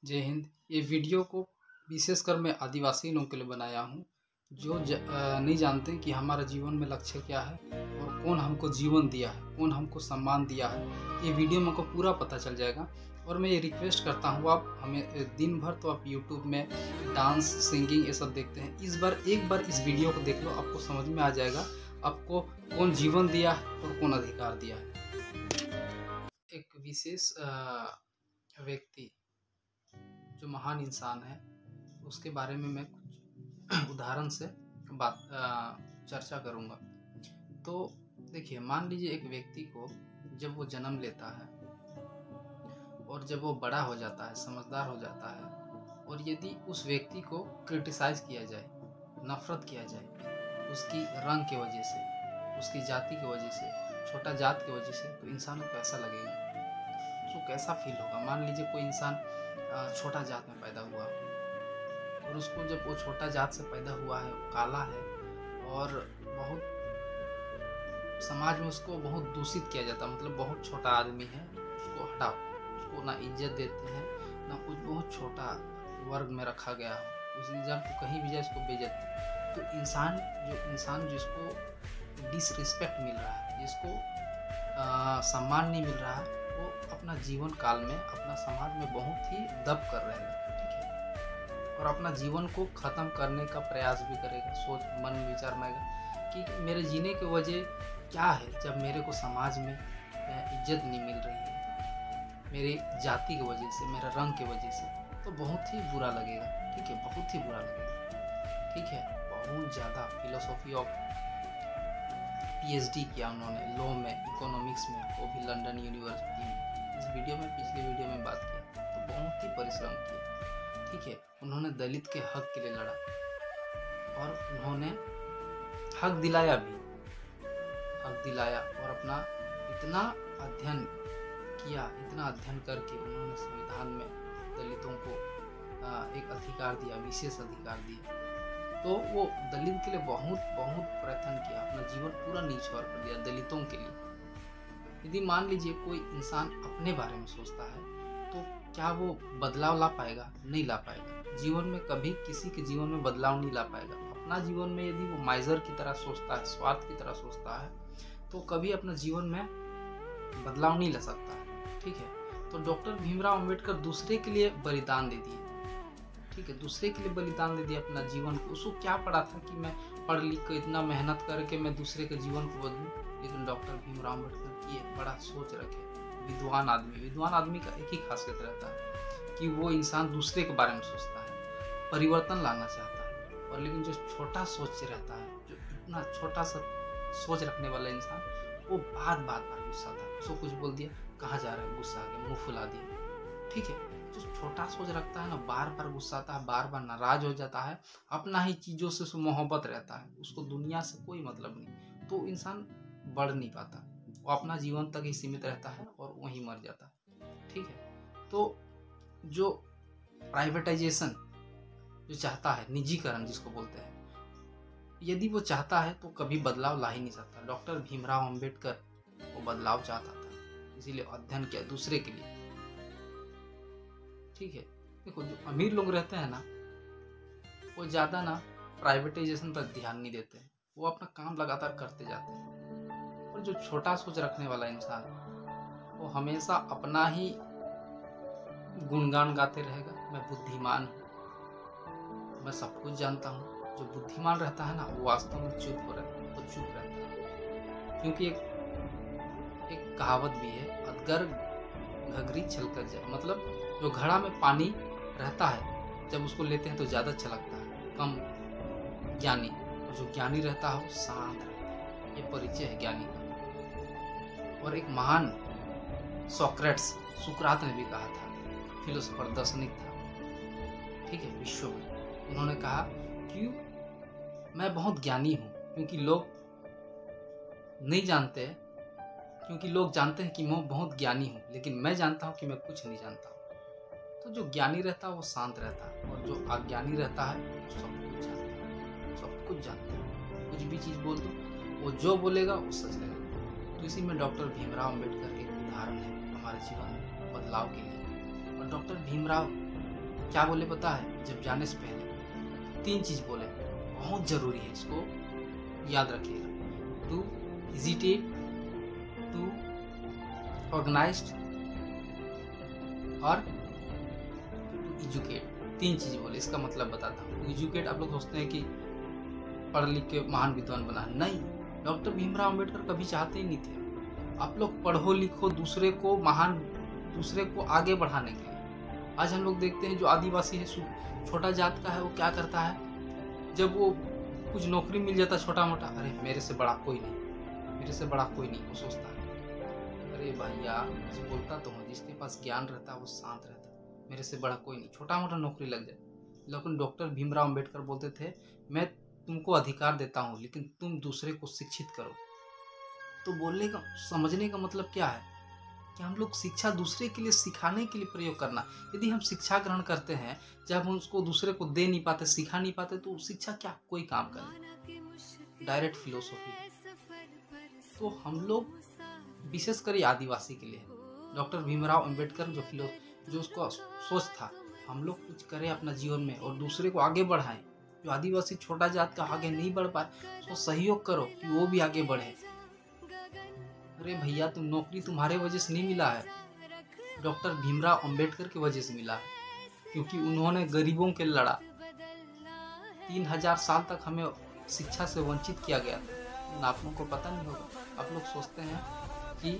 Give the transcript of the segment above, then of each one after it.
जय हिंद। ये वीडियो को विशेषकर मैं आदिवासी लोगों के लिए बनाया हूँ जो नहीं जानते कि हमारा जीवन में लक्ष्य क्या है और कौन हमको जीवन दिया है, कौन हमको सम्मान दिया है। ये वीडियो में को पूरा पता चल जाएगा। और मैं ये रिक्वेस्ट करता हूँ, आप हमें दिन भर तो आप यूट्यूब में डांस, सिंगिंग ये सब देखते हैं, इस बार एक बार इस वीडियो को देख लो, आपको समझ में आ जाएगा आपको कौन जीवन दिया है और कौन अधिकार दिया है। एक विशेष व्यक्ति जो महान इंसान है उसके बारे में मैं कुछ उदाहरण से चर्चा करूंगा। तो देखिए, मान लीजिए एक व्यक्ति को जब वो जन्म लेता है और जब वो बड़ा हो जाता है, समझदार हो जाता है, और यदि उस व्यक्ति को क्रिटिसाइज किया जाए, नफरत किया जाए उसकी रंग की वजह से, उसकी जाति की वजह से, छोटा जात की वजह से, तो इंसान को कैसा लगेगा, उसको कैसा फील होगा। मान लीजिए कोई इंसान छोटा जात में पैदा हुआ और उसको जब वो छोटा जात से पैदा हुआ है, काला है और बहुत समाज में उसको बहुत दूषित किया जाता है, मतलब बहुत छोटा आदमी है, उसको हटाओ, उसको ना इज्जत देते हैं ना कुछ, बहुत छोटा वर्ग में रखा गया हो, उस इंसान को कहीं भी जाए उसको बेइज्जत। तो इंसान जिसको डिसरिस्पेक्ट मिल रहा है, जिसको सम्मान नहीं मिल रहा है, वो अपना जीवन काल में अपना समाज में बहुत ही दब कर रहेगा, ठीक है, और अपना जीवन को ख़त्म करने का प्रयास भी करेगा। सोच मन में विचार में आएगा कि मेरे जीने की वजह क्या है, जब मेरे को समाज में इज्जत नहीं मिल रही है मेरी जाति की वजह से, मेरे रंग की वजह से, तो बहुत ही बुरा लगेगा, ठीक है, बहुत ही बुरा लगेगा, ठीक है। बहुत ज़्यादा फिलोसॉफी ऑफ PhD किया उन्होंने, लॉ में, इकोनॉमिक्स में, वो भी लंदन यूनिवर्सिटी में। इस वीडियो में, पिछले वीडियो में बात किया, तो बहुत ही परिश्रम किया, ठीक है। उन्होंने दलित के हक के लिए लड़ा और उन्होंने हक दिलाया भी, हक दिलाया, और अपना इतना अध्ययन किया, इतना अध्ययन करके उन्होंने संविधान में दलितों को एक अधिकार दिया, विशेष अधिकार दिया। तो वो दलित के लिए बहुत बहुत प्रयत्न किया, अपना जीवन पूरा न्योछावर कर दिया दलितों के लिए। यदि मान लीजिए कोई इंसान अपने बारे में सोचता है तो क्या वो बदलाव ला पाएगा? नहीं ला पाएगा। जीवन में कभी किसी के जीवन में बदलाव नहीं ला पाएगा। अपना जीवन में यदि वो माइजर की तरह सोचता है, स्वार्थ की तरह सोचता है, तो कभी अपना जीवन में बदलाव नहीं ला सकता है, ठीक है। तो डॉक्टर भीमराव अंबेडकर दूसरे के लिए बलिदान दे दिए, ठीक है, दूसरे के लिए बलिदान दे दिया अपना जीवन को। उसको क्या पड़ा था कि मैं पढ़ लिख कर इतना मेहनत करके मैं दूसरे के जीवन को बदलूं, लेकिन डॉक्टर भीमराव अम्बेडकर की बड़ा सोच रखे, विद्वान आदमी का एक ही खासियत रहता है कि वो इंसान दूसरे के बारे में सोचता है, परिवर्तन लाना चाहता है। और लेकिन जो छोटा सोच रहता है, जो इतना छोटा सा सोच रखने वाला इंसान, वो बार गुस्सा था, उसको कुछ बोल दिया, कहाँ जा रहा है, गुस्सा आ गया, मुँह फुला दिया, ठीक है। जो छोटा सोच रखता है ना, बार बार गुस्सा आता है, बार बार नाराज हो जाता है, अपना ही चीज़ों से उसको मोहब्बत रहता है, उसको दुनिया से कोई मतलब नहीं, तो इंसान बढ़ नहीं पाता, वो अपना जीवन तक ही सीमित रहता है और वहीं मर जाता है, ठीक है। तो जो प्राइवेटाइजेशन जो चाहता है, निजीकरण जिसको बोलते हैं, यदि वो चाहता है तो कभी बदलाव ला ही नहीं सकता। डॉक्टर भीमराव अम्बेडकर वो बदलाव चाहता था, इसीलिए अध्ययन किया दूसरे के लिए, ठीक है। देखो, जो अमीर लोग रहते हैं ना, वो ज़्यादा ना प्राइवेटाइजेशन पर ध्यान नहीं देते, वो अपना काम लगातार करते जाते हैं। और जो छोटा सोच रखने वाला इंसान, वो हमेशा अपना ही गुणगान गाते रहेगा, मैं बुद्धिमान हूँ, मैं सब कुछ जानता हूँ। जो बुद्धिमान रहता है ना, वो वास्तव में चुप रहता है, क्योंकि एक कहावत भी है, अगर घघरी छलक जाए, मतलब जो घड़ा में पानी रहता है, जब उसको लेते हैं तो ज़्यादा छलकता है, कम ज्ञानी, और जो ज्ञानी रहता है वो शांत रहता है। ये परिचय है ज्ञानी का। और एक महान सुकरात ने भी कहा था, फिलोसोफर, दार्शनिक था, ठीक है, विश्व में। उन्होंने कहा कि मैं बहुत ज्ञानी हूँ, क्योंकि लोग नहीं जानते, क्योंकि लोग जानते हैं कि मैं बहुत ज्ञानी हूँ, लेकिन मैं जानता हूँ कि मैं कुछ नहीं जानता हूँ। तो जो ज्ञानी रहता है वो शांत रहता है, और जो अज्ञानी रहता है वो सब कुछ जानता है, कुछ भी चीज़ बोल दो, वो जो बोलेगा वो सच लगेगा। तो इसी में डॉक्टर भीमराव अम्बेडकर एक उदाहरण है हमारे जीवन में बदलाव के लिए। और डॉक्टर भीमराव क्या बोले पता है? जब जाने से पहले 3 चीज़ बोले, बहुत ज़रूरी है, इसको याद रखिएगा। टू हेजिटेट, टू ऑर्गेनाइज्ड और टू एजुकेट। 3 चीज़ बोले, इसका मतलब बताता हूँ। टू एजुकेट, आप लोग सोचते हैं कि पढ़ लिख के महान विद्वान बना, नहीं। डॉक्टर भीमराव अंबेडकर कभी चाहते ही नहीं थे आप लोग पढ़ो लिखो, दूसरे को आगे बढ़ाने के लिए। आज हम लोग देखते हैं जो आदिवासी है, छोटा जात का है, वो क्या करता है, जब वो कुछ नौकरी मिल जाता छोटा मोटा, अरे मेरे से बड़ा कोई नहीं, मेरे से बड़ा कोई नहीं, वो सोचता है। अरे भैया, बोलता तो हूँ, जिसके पास ज्ञान रहता है वो शांत रहता है, मेरे से बड़ा कोई नहीं, छोटा मोटा नौकरी लग जाए। लेकिन डॉक्टर भीमराव अंबेडकर बोलते थे, मैं तुमको अधिकार देता हूँ, लेकिन तुम दूसरे को शिक्षित करो। तो बोलने का, समझने का मतलब क्या है कि हम लोग शिक्षा दूसरे के लिए, सिखाने के लिए प्रयोग करना। यदि हम शिक्षा ग्रहण करते हैं, जब हम उसको दूसरे को दे नहीं पाते, सिखा नहीं पाते, तो शिक्षा क्या कोई काम करे? Direct philosophy. तो हम लोग विशेषकर आदिवासी के लिए, डॉक्टर भीमराव अंबेडकर जो उसका सोच था, हम लोग कुछ करें अपना जीवन में और दूसरे को आगे बढ़ाएं। जो आदिवासी छोटा जात का आगे नहीं बढ़ पाए, उसको सहयोग करो कि वो भी आगे बढ़े। अरे भैया, तुम नौकरी तुम्हारे वजह से नहीं मिला है, डॉक्टर भीमराव अंबेडकर की वजह से मिला है, क्योंकि उन्होंने गरीबों के लड़ा। 3000 साल तक हमें शिक्षा से वंचित किया गया था, आप लोगों को पता नहीं होगा। आप लोग सोचते हैं कि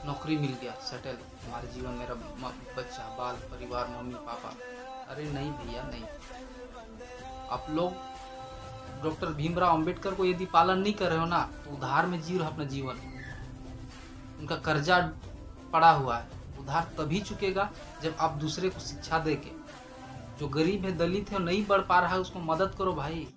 नौकरी मिल गया, सेटल, हमारे जीवन, मेरा बच्चा, बाल परिवार, मम्मी पापा। अरे नहीं भैया, नहीं। आप लोग डॉक्टर भीमराव अंबेडकर को यदि पालन नहीं कर रहे हो ना, तो उधार में जी रहे हो अपना जीवन। उनका कर्जा पड़ा हुआ है, उधार तभी चुकेगा जब आप दूसरे को शिक्षा देके। जो गरीब है, दलित है और नहीं बढ़ पा रहा है, उसको मदद करो भाई।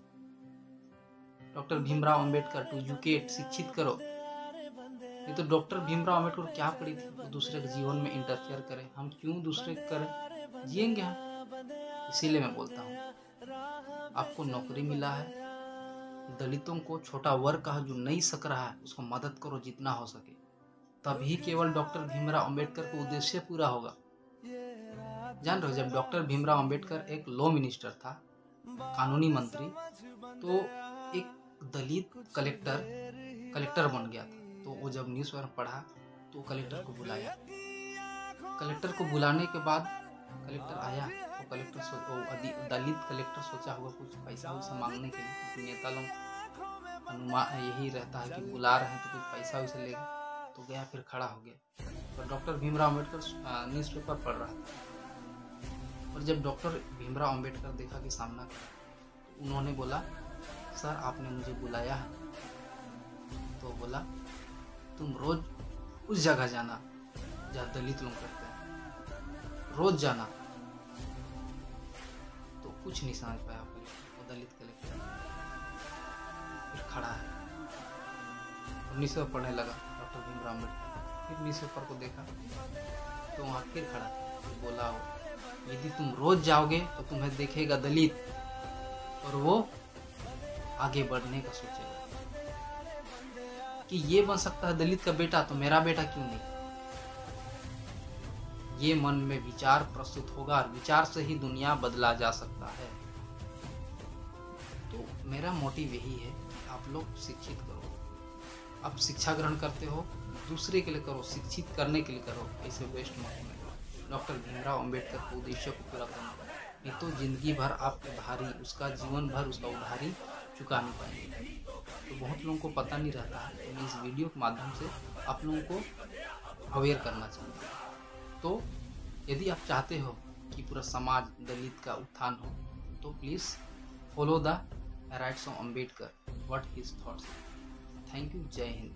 Doctor Bhimrao Ambedkar, to educate, शिक्षित करो। ये तो डॉक्टर भीमराव अंबेडकर क्या पड़ी थी, वो दूसरे के जीवन में इंटरफेयर करें। हम क्यों दूसरे करें, जिएंगे हम। इसीलिए मैं बोलता हूँ, आपको नौकरी मिला है, दलितों को, छोटा वर्ग का जो नहीं सक रहा है, उसको मदद करो जितना हो सके। तभी केवल डॉक्टर भीमराव अंबेडकर का उद्देश्य पूरा होगा। जान रहे हो, जब डॉक्टर भीमराव अंबेडकर एक लॉ मिनिस्टर था, कानूनी मंत्री, तो एक दलित कलेक्टर बन गया था। तो वो जब न्यूज़पेपर पढ़ा तो कलेक्टर को बुलाया। कलेक्टर को बुलाने के बाद कलेक्टर आया, तो दलित कलेक्टर सोचा होगा कुछ पैसा वैसा मांगने के लिए, क्योंकि नेता लोग अनुमान यही रहता है कि बुला रहे हैं तो कुछ पैसा वैसा लेगा। तो गया, फिर खड़ा हो गया। तो डॉक्टर भीमराव अंबेडकर न्यूज़पेपर पढ़ रहा था, और जब डॉक्टर भीमराव अंबेडकर देखा कि सामना करा, तो उन्होंने बोला, सर आपने मुझे बुलाया है? तो बोला, तुम रोज उस जगह जाना जहाँ दलित लोग रहते हैं, रोज जाना। तो कुछ नहीं समझ पाया वो दलित कलेक्टर। फिर खड़ा है, न्यूज़पेपर पढ़ने लगा डॉक्टर भीमराव अंबेडकर। फिर न्यूज़पेपर को देखा तो वहाँ फिर खड़ा, तो बोला, यदि तुम रोज जाओगे तो तुम्हें देखेगा दलित, और वो आगे बढ़ने का सोचेगा कि ये बन सकता है दलित का बेटा, तो मेरा बेटा क्यों नहीं। ये मन में विचार प्रस्तुत होगा, और विचार से ही दुनिया बदला जा सकता है। तो मेरा मोटिव यही है, आप लोग शिक्षित करो। आप शिक्षा ग्रहण करते हो, दूसरे के लिए करो, शिक्षित करने के लिए करो, ऐसे वेस्ट मत करो। डॉक्टर भीमराव अंबेडकर के उद्देश्य को पूरा करना, नहीं तो जिंदगी भर आप उधारी, उसका जीवन भर उसका उधारी चुका नहीं पाएंगे। तो बहुत लोगों को पता नहीं रहता है, तो मैं इस वीडियो के माध्यम से आप लोगों को अवेयर करना चाहता हूँ। तो यदि आप चाहते हो कि पूरा समाज दलित का उत्थान हो, तो please follow the rights of Ambedkar, what his thoughts. Thank you. जय हिंद।